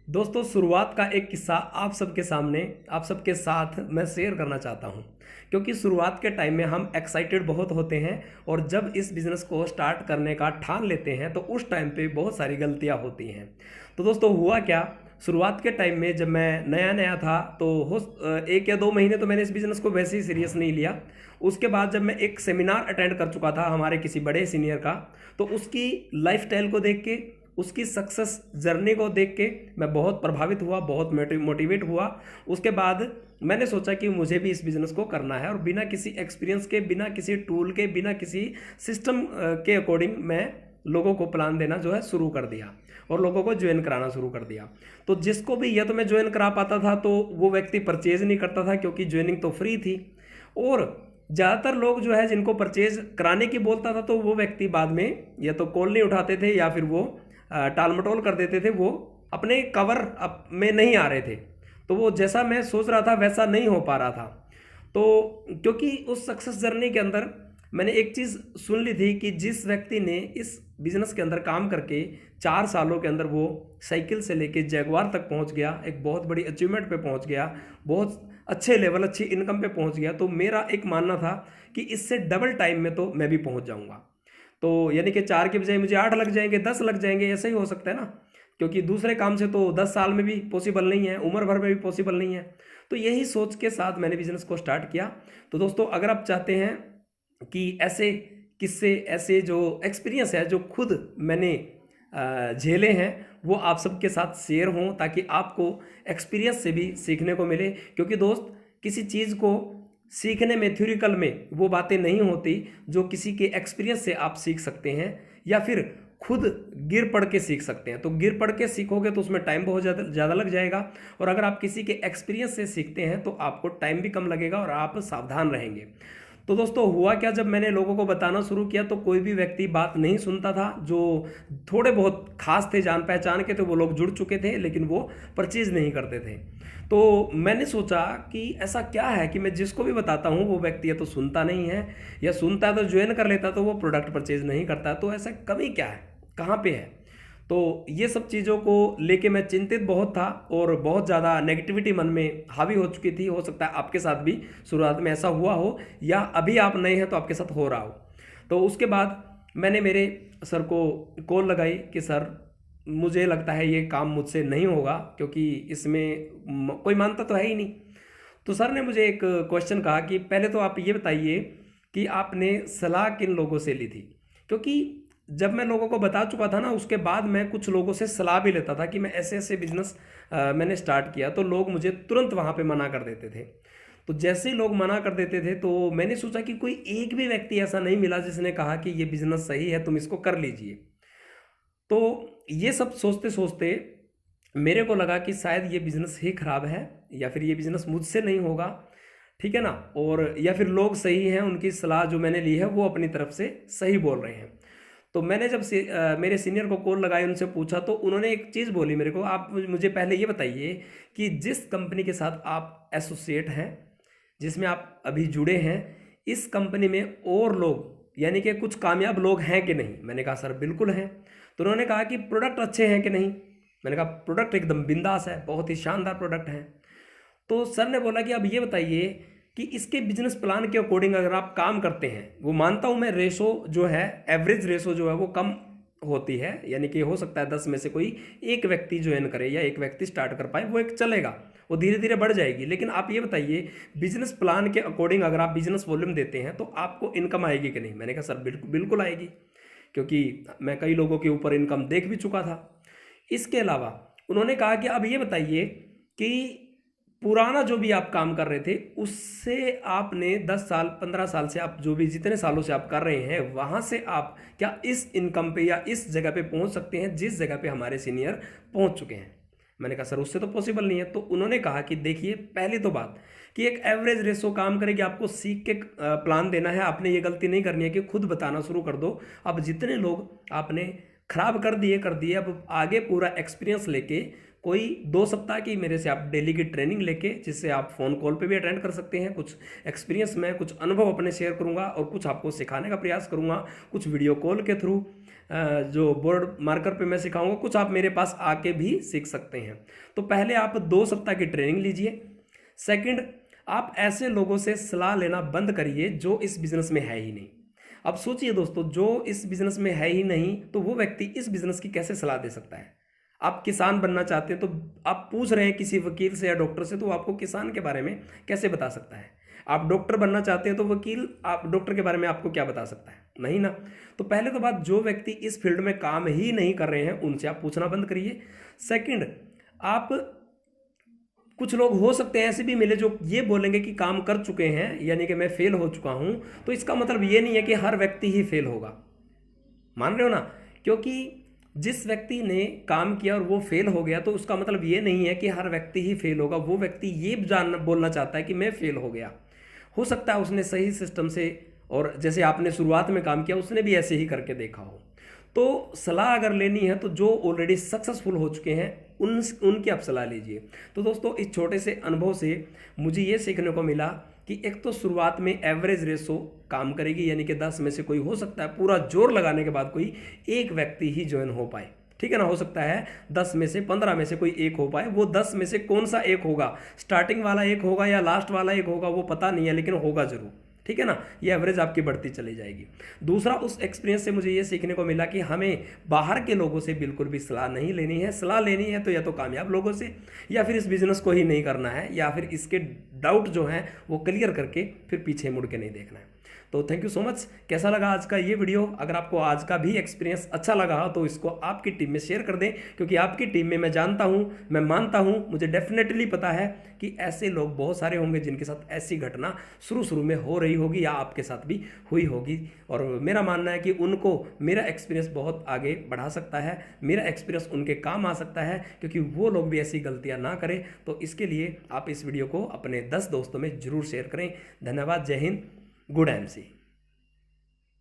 दोस्तों, शुरुआत का एक किस्सा आप सबके सामने, आप सबके साथ मैं शेयर करना चाहता हूं, क्योंकि शुरुआत के टाइम में हम एक्साइटेड बहुत होते हैं और जब इस बिज़नेस को स्टार्ट करने का ठान लेते हैं तो उस टाइम पे बहुत सारी गलतियां होती हैं। तो दोस्तों, हुआ क्या, शुरुआत के टाइम में जब मैं नया नया था तो 1 या 2 महीने तो मैंने इस बिज़नेस को वैसे ही सीरियस नहीं लिया। उसके बाद जब मैं एक सेमिनार अटेंड कर चुका था हमारे किसी बड़े सीनियर का, तो उसकी लाइफस्टाइल को देख के, उसकी सक्सेस जर्नी को देख के मैं बहुत प्रभावित हुआ, बहुत मोटिवेट हुआ। उसके बाद मैंने सोचा कि मुझे भी इस बिज़नेस को करना है और बिना किसी एक्सपीरियंस के, बिना किसी टूल के, बिना किसी सिस्टम के अकॉर्डिंग मैं लोगों को प्लान देना जो है शुरू कर दिया और लोगों को ज्वाइन कराना शुरू कर दिया। तो जिसको भी या तो मैं ज्वाइन करा पाता था तो वो व्यक्ति परचेज नहीं करता था, क्योंकि ज्वाइनिंग तो फ्री थी। और ज़्यादातर लोग जो है जिनको परचेज कराने की बोलता था तो वो व्यक्ति बाद में या तो कॉल नहीं उठाते थे या फिर वो टाल मटोल कर देते थे, वो अपने कवर अप में नहीं आ रहे थे। तो वो जैसा मैं सोच रहा था वैसा नहीं हो पा रहा था। तो क्योंकि उस सक्सेस जर्नी के अंदर मैंने एक चीज़ सुन ली थी कि जिस व्यक्ति ने इस बिजनेस के अंदर काम करके 4 सालों के अंदर वो साइकिल से लेके जैगवार तक पहुंच गया, एक बहुत बड़ी अचीवमेंट पे पहुंच गया, बहुत अच्छे लेवल, अच्छी इनकम पे पहुंच गया, तो मेरा एक मानना था कि इससे डबल टाइम में तो मैं भी पहुंच जाऊंगा। तो यानी कि 4 के बजाय मुझे 8 लग जाएंगे, 10 लग जाएंगे, ऐसा ही हो सकता है ना, क्योंकि दूसरे काम से तो 10 साल में भी पॉसिबल नहीं है, उम्र भर में भी पॉसिबल नहीं है। तो यही सोच के साथ मैंने बिजनेस को स्टार्ट किया। तो दोस्तों, अगर आप चाहते हैं कि ऐसे किस्से, ऐसे जो एक्सपीरियंस है जो खुद मैंने झेले हैं वो आप सबके साथ शेयर हों, ताकि आपको एक्सपीरियंस से भी सीखने को मिले। क्योंकि दोस्त, किसी चीज़ को सीखने में, थ्योरिकल में वो बातें नहीं होती जो किसी के एक्सपीरियंस से आप सीख सकते हैं या फिर खुद गिर पड़ के सीख सकते हैं। तो गिर पड़ के सीखोगे तो उसमें टाइम बहुत ज़्यादा लग जाएगा, और अगर आप किसी के एक्सपीरियंस से सीखते हैं तो आपको टाइम भी कम लगेगा और आप सावधान रहेंगे। तो दोस्तों, हुआ क्या, जब मैंने लोगों को बताना शुरू किया तो कोई भी व्यक्ति बात नहीं सुनता था। जो थोड़े बहुत खास थे, जान पहचान के थे, वो लोग जुड़ चुके थे, लेकिन वो परचेज नहीं करते थे। तो मैंने सोचा कि ऐसा क्या है कि मैं जिसको भी बताता हूँ वो व्यक्ति या तो सुनता नहीं है, या सुनता है तो ज्वाइन कर लेता, तो वो प्रोडक्ट परचेज नहीं करता। तो ऐसा कमी क्या है, कहाँ पे है। तो ये सब चीज़ों को लेके मैं चिंतित बहुत था और बहुत ज़्यादा नेगेटिविटी मन में हावी हो चुकी थी। हो सकता है आपके साथ भी शुरुआत में ऐसा हुआ हो, या अभी आप नए हैं तो आपके साथ हो रहा हो। तो उसके बाद मैंने मेरे सर को कॉल लगाई कि सर, मुझे लगता है ये काम मुझसे नहीं होगा, क्योंकि इसमें कोई मानता तो है ही नहीं। तो सर ने मुझे एक क्वेश्चन कहा कि पहले तो आप ये बताइए कि आपने सलाह किन लोगों से ली थी। क्योंकि जब मैं लोगों को बता चुका था ना, उसके बाद मैं कुछ लोगों से सलाह भी लेता था कि मैं ऐसे ऐसे बिजनेस मैंने स्टार्ट किया, तो लोग मुझे तुरंत वहाँ पे मना कर देते थे। तो जैसे ही लोग मना कर देते थे तो मैंने सोचा कि कोई एक भी व्यक्ति ऐसा नहीं मिला जिसने कहा कि ये बिजनेस सही है, तुम इसको कर लीजिए। तो ये सब सोचते सोचते मेरे को लगा कि शायद ये बिज़नेस ही ख़राब है, या फिर ये बिज़नेस मुझसे नहीं होगा, ठीक है ना, और या फिर लोग सही हैं, उनकी सलाह जो मैंने ली है वो अपनी तरफ से सही बोल रहे हैं। तो मैंने जब से मेरे सीनियर को कॉल लगाई, उनसे पूछा, तो उन्होंने एक चीज़ बोली मेरे को, आप मुझे पहले ये बताइए कि जिस कंपनी के साथ आप एसोसिएट हैं, जिसमें आप अभी जुड़े हैं, इस कंपनी में और लोग यानी कि कुछ कामयाब लोग हैं कि नहीं। मैंने कहा सर बिल्कुल हैं। तो उन्होंने कहा कि प्रोडक्ट अच्छे हैं कि नहीं। मैंने कहा प्रोडक्ट एकदम बिंदास है, बहुत ही शानदार प्रोडक्ट है। तो सर ने बोला कि अब ये बताइए कि इसके बिजनेस प्लान के अकॉर्डिंग अगर आप काम करते हैं, वो मानता हूं मैं, रेशो जो है, एवरेज रेशो जो है वो कम होती है, यानी कि हो सकता है 10 में से कोई एक व्यक्ति ज्वाइन करे या एक व्यक्ति स्टार्ट कर पाए, वो एक चलेगा, वो धीरे धीरे बढ़ जाएगी। लेकिन आप ये बताइए, बिजनेस प्लान के अकॉर्डिंग अगर आप बिजनेस वॉल्यूम देते हैं तो आपको इनकम आएगी कि नहीं। मैंने कहा सर बिल्कुल बिल्कुल आएगी, क्योंकि मैं कई लोगों के ऊपर इनकम देख भी चुका था। इसके अलावा उन्होंने कहा कि अब ये बताइए कि पुराना जो भी आप काम कर रहे थे उससे आपने 10 साल 15 साल से, आप जो भी जितने सालों से आप कर रहे हैं, वहाँ से आप क्या इस इनकम पे या इस जगह पे पहुँच सकते हैं जिस जगह पे हमारे सीनियर पहुँच चुके हैं। मैंने कहा सर उससे तो पॉसिबल नहीं है। तो उन्होंने कहा कि देखिए, पहली तो बात कि एक एवरेज रेशो काम करेगी, आपको सीख के प्लान देना है। आपने ये गलती नहीं करनी है कि खुद बताना शुरू कर दो। अब जितने लोग आपने खराब कर दिए, अब आगे पूरा एक्सपीरियंस लेके कोई 2 सप्ताह की मेरे से आप डेली की ट्रेनिंग लेके, जिससे आप फ़ोन कॉल पे भी अटेंड कर सकते हैं, कुछ एक्सपीरियंस मैं, कुछ अनुभव अपने शेयर करूंगा और कुछ आपको सिखाने का प्रयास करूंगा, कुछ वीडियो कॉल के थ्रू, जो बोर्ड मार्कर पे मैं सिखाऊंगा, कुछ आप मेरे पास आके भी सीख सकते हैं। तो पहले आप 2 सप्ताह की ट्रेनिंग लीजिए। सेकंड, आप ऐसे लोगों से सलाह लेना बंद करिए जो इस बिजनेस में है ही नहीं। अब सोचिए दोस्तों, जो इस बिजनेस में है ही नहीं तो वो व्यक्ति इस बिजनेस की कैसे सलाह दे सकता है। आप किसान बनना चाहते हैं तो आप पूछ रहे हैं किसी वकील से या डॉक्टर से, तो वो आपको किसान के बारे में कैसे बता सकता है। आप डॉक्टर बनना चाहते हैं तो वकील आप डॉक्टर के बारे में आपको क्या बता सकता है, नहीं ना। तो पहले तो बात, जो व्यक्ति इस फील्ड में काम ही नहीं कर रहे हैं उनसे आप पूछना बंद करिए। सेकंड, आप कुछ लोग हो सकते हैं ऐसे भी मिले जो ये बोलेंगे कि काम कर चुके हैं, यानी कि मैं फेल हो चुका हूं, तो इसका मतलब ये नहीं है कि हर व्यक्ति ही फेल होगा। मान रहे हो ना, क्योंकि जिस व्यक्ति ने काम किया और वो फेल हो गया तो उसका मतलब ये नहीं है कि हर व्यक्ति ही फेल होगा। वो व्यक्ति ये बोलना चाहता है कि मैं फेल हो गया। हो सकता है उसने सही सिस्टम से, और जैसे आपने शुरुआत में काम किया उसने भी ऐसे ही करके देखा हो। तो सलाह अगर लेनी है तो जो ऑलरेडी सक्सेसफुल हो चुके हैं उनकी आप सलाह लीजिए। तो दोस्तों, इस छोटे से अनुभव से मुझे ये सीखने को मिला कि एक तो शुरुआत में एवरेज रेशो काम करेगी, यानी कि 10 में से कोई, हो सकता है पूरा जोर लगाने के बाद कोई एक व्यक्ति ही ज्वाइन हो पाए, ठीक है ना। हो सकता है 10 में से 15 में से कोई एक हो पाए। वो 10 में से कौन सा एक होगा, स्टार्टिंग वाला एक होगा या लास्ट वाला एक होगा, वो पता नहीं है, लेकिन होगा जरूर, ठीक है ना। ये एवरेज आपकी बढ़ती चली जाएगी। दूसरा, उस एक्सपीरियंस से मुझे ये सीखने को मिला कि हमें बाहर के लोगों से बिल्कुल भी सलाह नहीं लेनी है। सलाह लेनी है तो या तो कामयाब लोगों से, या फिर इस बिजनेस को ही नहीं करना है, या फिर इसके डाउट जो हैं वो क्लियर करके फिर पीछे मुड़ के नहीं देखना है। तो थैंक यू सो मच। कैसा लगा आज का ये वीडियो? अगर आपको आज का भी एक्सपीरियंस अच्छा लगा हो तो इसको आपकी टीम में शेयर कर दें, क्योंकि आपकी टीम में मैं जानता हूँ, मैं मानता हूँ, मुझे डेफिनेटली पता है कि ऐसे लोग बहुत सारे होंगे जिनके साथ ऐसी घटना शुरू में हो रही होगी या आपके साथ भी हुई होगी। और मेरा मानना है कि उनको मेरा एक्सपीरियंस बहुत आगे बढ़ा सकता है, मेरा एक्सपीरियंस उनके काम आ सकता है, क्योंकि वो लोग भी ऐसी गलतियाँ ना करें। तो इसके लिए आप इस वीडियो को अपने 10 दोस्तों में जरूर शेयर करें। धन्यवाद। जय हिंद। Good MC.